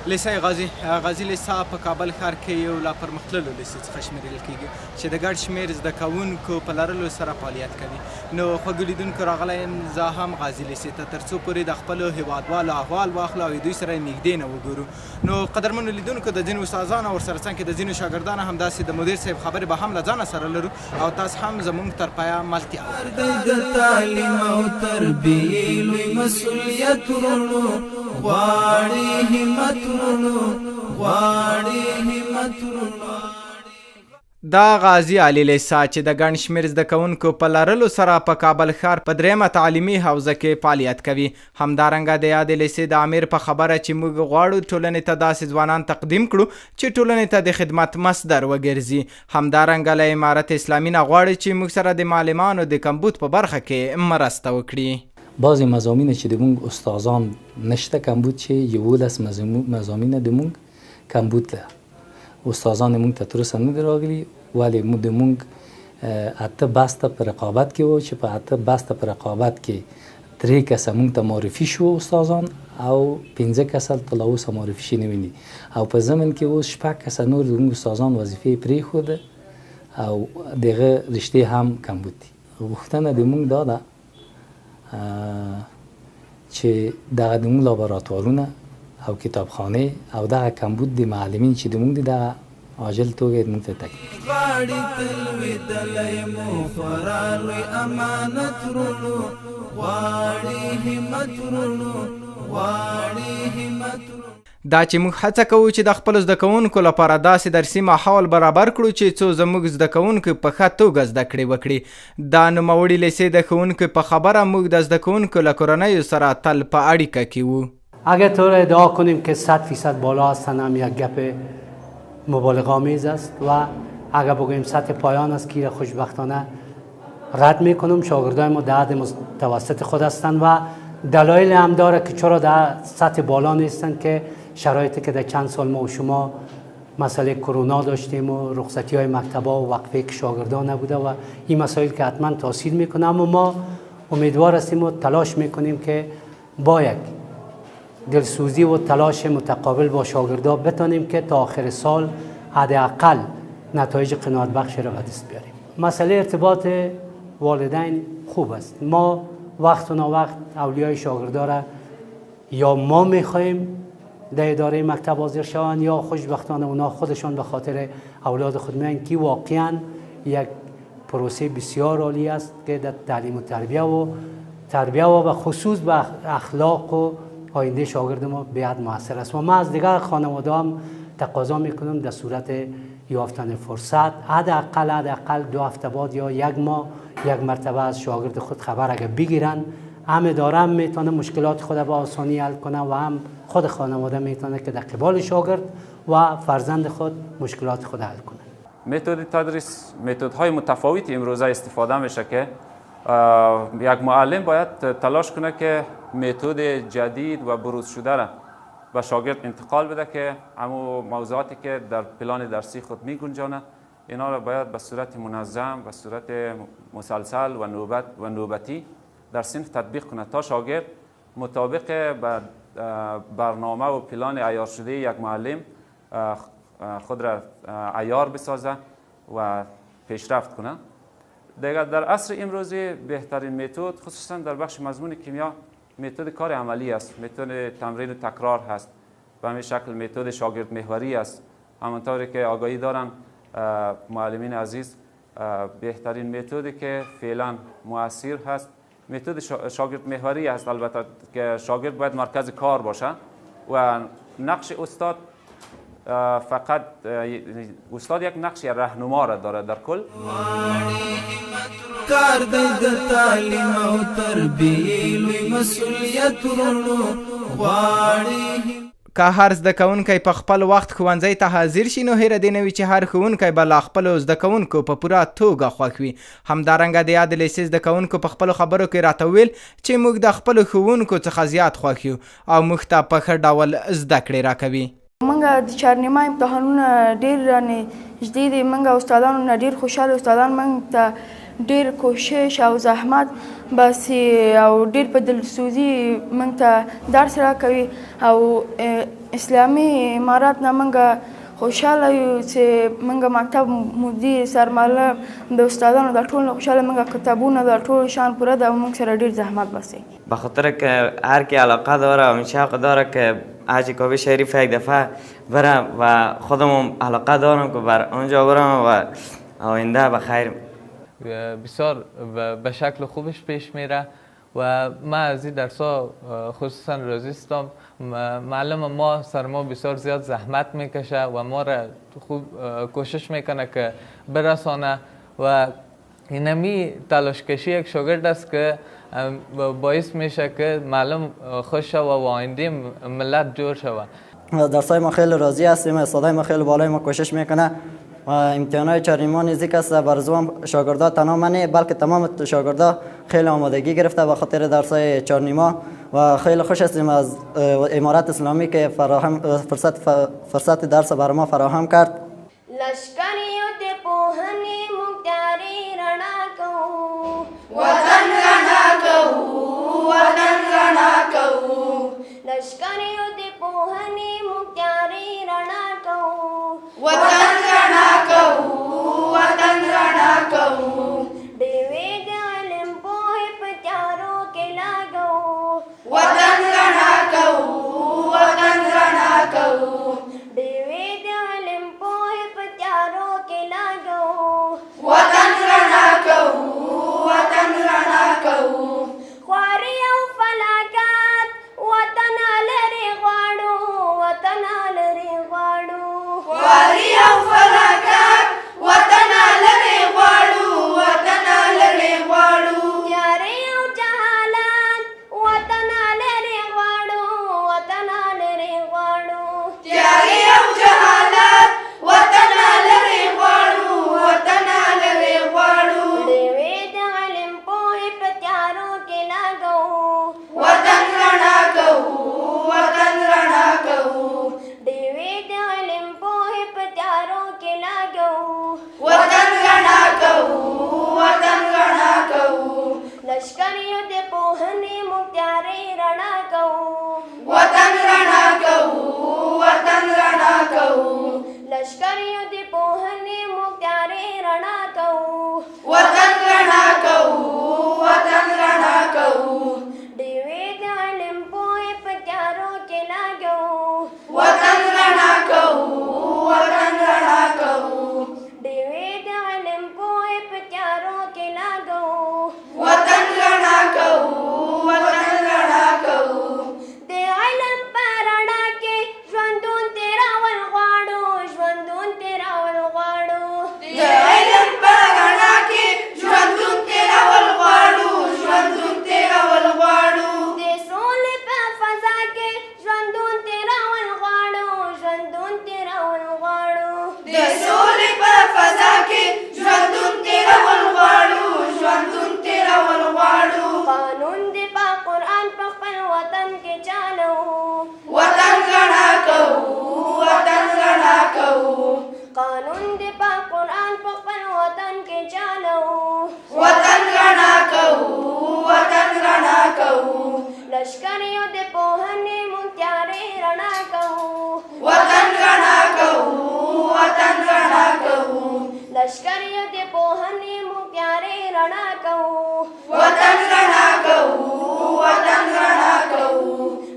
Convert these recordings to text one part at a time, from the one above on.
لیسه غازي لیسه په کابل ښار کې یو لا پرمختللو لیسې څخه شمیرل کیږي چې د ګډ شمېر زده کوونکو په لرلو سره فعالیت کوي. نو خوږو لیدونکو راغلی زه هم غازي لیسې ته تر څو پورې د خپلو هیوادوالو احوال واخلو او دوی سره نږدې نه وګورو. نو قدرمنو لیدونکو د ځینو استادانو او ورسره څنګ کې د ځینو شاګردانو همداسې د مدیر صاحب خبرې به هم له ځانه سره لرو او تاسو هم زموږ تر پایه ملتیا د تعلیم او تربیې لوی مسؤلیت ورونو غواړي همت دا غازي علي لیسه چې د ګڼ شمېر زده کوونکو په لرلو سره په کابل ښار په درېیمه تعلیمي حوزه کې فعالیت کوي. همدارنګه د یادې لیسې د امیر په خبره چې موږ غواړو ټولنې ته داسې ځوانان تقدیم کړو چې ټولنې ته د خدمت مصدر وګرځي. همدارنګه له امارت اسلامي نه غواړي چې موږ سره د معلمانو د کمبود په برخه کې مرسته وکړي. بعضی مضامین چې د مونږ استادان نشته کمبود چې 11 مضامین د مونږ کمبود ده. استادان مونږ ته تر اوسه نه دي راغلي ولی د مونږ اته بسته په رقابت کې و چې په اته بسته په رقابت کې 3 کسه مونږ ته معرفي شو استادان او 15 کسه تر اوسه معرفي شوي نه دي او په ضمن کې اوس 6 کسه نور د مونږ استادان وظیفې پرېښوده او دغه رشتې هم کمبود دي. غوښتنه د مونږ دا ده چې دغه د مونږ لابراتوارونه او کتابخانه او دغه کمبود د معلمین چې د مونږ دي دغه عاجل توګه مونږ ته تکلیف غواړي تلوېدلی مو خورا لوی امانت ورونو غواړي همت ورونو غواړي همت ورونو. دا چې موږ هڅه کوو چې د خپلو زده کوونکو لپاره داسې درسي ماحول برابر کړو چې څو زموږ زده کوونکو په ښه توګه زده کړې وکړي. دا نوموړي لیسې د ښوونکو په خبره موږ د زده کوونکو له کورنیو سره تل په اړیکه کې وو. اگر طور ادعا کنیم که 100% بالا هستن هم یک گپ مبالغه آمیز است و اگر بگوییم سطح پایان است که خوشبختانه رد میکنم. شاگردای ما در حد متوسط خود هستند و دلایل هم داره که چرا در سطح بالا نیستن که شرایطی که در چند سال ما و شما مسئله کرونا داشتیم و رخصتی های مکتبا و وقفه که شاگردان نبوده و این مسائل که حتما تاثیر میکنه. اما ما امیدوار هستیم و تلاش میکنیم که با یک دلسوزی و تلاش متقابل با شاگردا بتانیم که تا آخر سال حداقل نتایج قناعت بخش را به دست بیاریم. مسئله ارتباط والدین خوب است. ما وقت و ناوقت اولیای شاگردا را یا ما میخوایم در اداره مکتب حاضر شوند یا خوشبختانه اونا خودشان به خاطر اولاد خود میان که واقعا یک پروسه بسیار عالی است که در تعلیم و تربیه و به خصوص به اخلاق و آینده شاگرد ما بیاد موثر است. و ما از دیگر خانواده هم تقاضا میکنم در صورت یافتن فرصت حداقل 2 هفته بعد یا 1 ماه یک مرتبه از شاگرد خود خبر اگر بگیرن هم اداره هم میتونه مشکلات خود به آسانی حل کنه و هم خود خانواده میتونه که در قبال شاگرد و فرزند خود مشکلات خود حل کنه. متد تدریس متدهای متفاوتی امروزه استفاده میشه که یک معلم باید تلاش کنه که متد جدید و بروز شده را به شاگرد انتقال بده که همون موضوعاتی که در پلان درسی خود میگنجانه اینا را باید به صورت منظم و صورت مسلسل و نوبتی در صنف تطبیق کنه تا شاگرد مطابق به برنامه و پلان عیار شده یک معلم خود را عیار بسازه و پیشرفت کنه. دیگر در عصر امروزی بهترین متد خصوصا در بخش مضمون کیمیا متد کار عملی است. متد تمرین و تکرار هست. به همین شکل متد شاگرد محوری است. همانطوری که آگاهی دارم معلمین عزیز بهترین متدی که فعلا مؤثر هست متد شاگرد محوری است. البته که شاگرد باید مرکز کار باشه و نقش استاد فقط استاد یک نقش راهنما را داره در کل. کار د تعلیم او تربیې لوی مسؤلیت ورونو غواړي. که هر زده کوونکی په خپل وخت ښوونځي ته حاضر شي نو هیره دې نه وي چې هر ښوونکی به له خپلو زده کوونکو په پوره توګه خوښ وي. همدارنګه د یاد لیسې زده کوونکو په خپلو خبرو کې راته ویل چې موږ د خپلو ښوونکو څخه زیات خوښ یو او موږ ته په ښه ډول زده کړې راکوي. موږ د چهارنیمه امتحانونه ډېر رانږدې دي. موږ استادانو نه ډېر خوشحاله استادان موږ ته ډېر کوشش او زحمت باسي او ډېر په دلسوزي موږ ته درس راکوي او اسلامي امارات نه موږ خوشحاله یو چې موږ مکتب مدیر سرمعلم د استادانو د ټول نه خوشحاله موږ کتابونه د ټول شان پوره ده او موږ سره ډېر زحمت باسي به خاطر که هر کی علاقه داره و شوق داره که حج کعبه شریف یک دفعه برم و خودم علاقه دارم که بر آنجا برم و آینده بخیر بسیار به شکل خوبش پیش میره و ما از این درس‌ها خصوصا راضی هستم. معلم ما سر ما بسیار زیاد زحمت میکشه و ما را خوب کوشش میکنه که برسانه و اینمی تلاشکشی یک شاگرد است که باعث میشه که معلم خوش شود و آینده ملت جور شود. درسای ما خیلی راضی هستیم، استادای ما خیلی بالای ما کوشش میکنه و امتحانات 4 نیمه نزدیک است. برزو هم شاگردا تنها من بلکه تمام شاگردا خیلی آمادگی گرفته به خاطر درسای 4 نیمه و خیلی خوش هستیم از امارات اسلامی که فرصت درس برای ما فراهم کرد. لشکریو د پوهنې موږ تیارې رڼا کوو وطن رڼا کوو وطن رڼا کوو لشکریو د پوهنې موږ تیارې رڼا کوو وطن رڼا کوو وطن رڼا کوو ډېوې د علم پوهې په تیارو کې لاګو وطن رڼا کوو وطن رڼا کوو ډېوې د علم پوهې په تیارو کې لاګو وطن رڼا کوو وطن رڼا کوو خواري او فلاکت وطن لرې غواړو وطن لرې غواړو خواري او فلاکت وطن لرې غواړو وطن لرې غواړو تیارې او جهالت وطن لرې غواړو وطن لرې غواړو تیارې او جهالت وطن لرې غواړو وطن لرې غواړو ډېوې د علم پوهې په تیارو کې لاګو وطن رڼا کوو وطن رڼا کوو ډېوې د علم پوهې په تیارو کې لاګو وطن رڼا کوو وطن رڼا کوو لشکریو د پوهنې موږ تیارې رڼا کوو وطن رڼا کوو وطن رڼا کوو لشکریو د پوهنې موږ تیارې رڼا کوو وطن رڼا کوو وطن رڼا کوو ډېوې د علم پوهې په تیارو کې لاګو وطن رڼا کوو وطن رڼا کوو ډېوې د علم پوهې په تیارو کې لاګو وطن رڼا کوو وطن رڼا کوو د علم په رڼا کې ژوندون تېرول غواړو ژوندون تېرول غواړو د علم په رڼا کې ژوندون تېرول غواړو ژوندون تېرول غواړو د سولې په فضا کې ژوندون تېرول غواړو ژوندون تېرول غواړو د سولې په فضا کې ژوندون تېرول غواړو ژوندون تېرول غواړو قانون د پاک قرآن په خپل وطن کې چالو وطن رڼا کوو وطن رڼا کوو قانون د پاک قرآن په خپل وطن کې چالو وطن رڼا کوو وطن رڼا کوو لشکریو د پوهنې موږ تیارې رڼا کوو وطن رڼا کوو وطن رڼا کوو لشکریو د پوهنې موږ تیارې رڼا کوو وطن رڼا کوو وطن رڼا کوو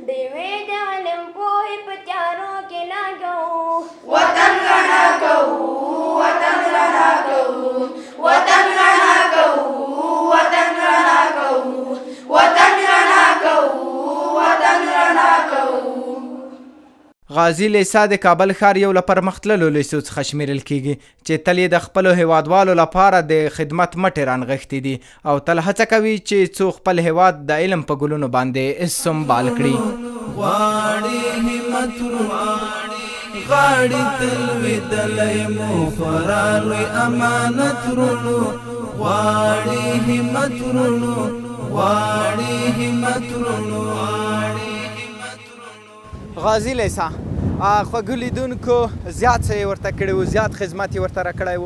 ډېوې د علم پوهې په تیارو کې لاګو وطن رڼا کوو وطن رڼا کوو وطن رڼا کوو وطن رڼا کوو وطن رڼا کوو وطن رڼا کوو غازي لیسه د کابل ښار یو له پرمختللو لیسو څخه شمیرل کیږي چې تل یې د خپلو هیوادوالو لپاره د خدمت مټې رانغښتې دي او تل هڅه کوي چې څو خپل هیواد د علم په ګلونو باندې سمبال کړي. غواړي همت غاړي تل ویدلې مو خورا لوی امانت رونو غواړي همت رونو غواړي همت رونو غازي لیسه خوږو لیدونکو زیات څه یې ورته کړی و، زیات خدمت یې ورته راکړی و.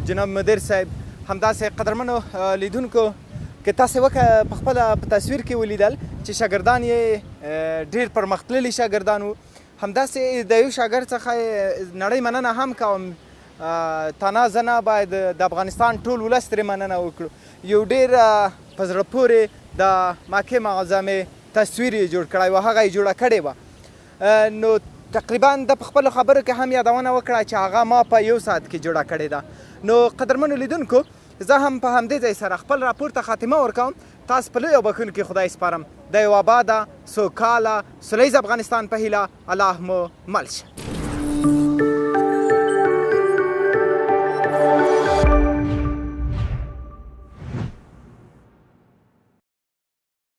جناب مدیر صاحب همداسې قدرمنو لیدونکو که تاسې په خپله په تصویر کې ولیدل چې شاګردان یې ډېر پرمختللي شاګردان وو. همداسې د یو شاګرد څخه نړۍ مننه هم کوم. تانا زه باید د افغانستان ټول ولس ترې مننه وکړو. یو ډېر په زړه پورې د مکې معظمې تصویر یې جوړ کړی و، هغه یې جوړه کړې وه. نو تقریبا د په خپلو خبرو کې هم یادونه وکړه چې هغه ما په 1 ساعت کې جوړه کړې ده. نو قدرمنو لیدونکو زه هم په همدې ځای سره خپل راپور ته خاتمه ورکوم. تاسو په لویو بخښنو کې خدای سپارم. د یو آباده سوکاله سولیز افغانستان په هیله الله مو مل شه.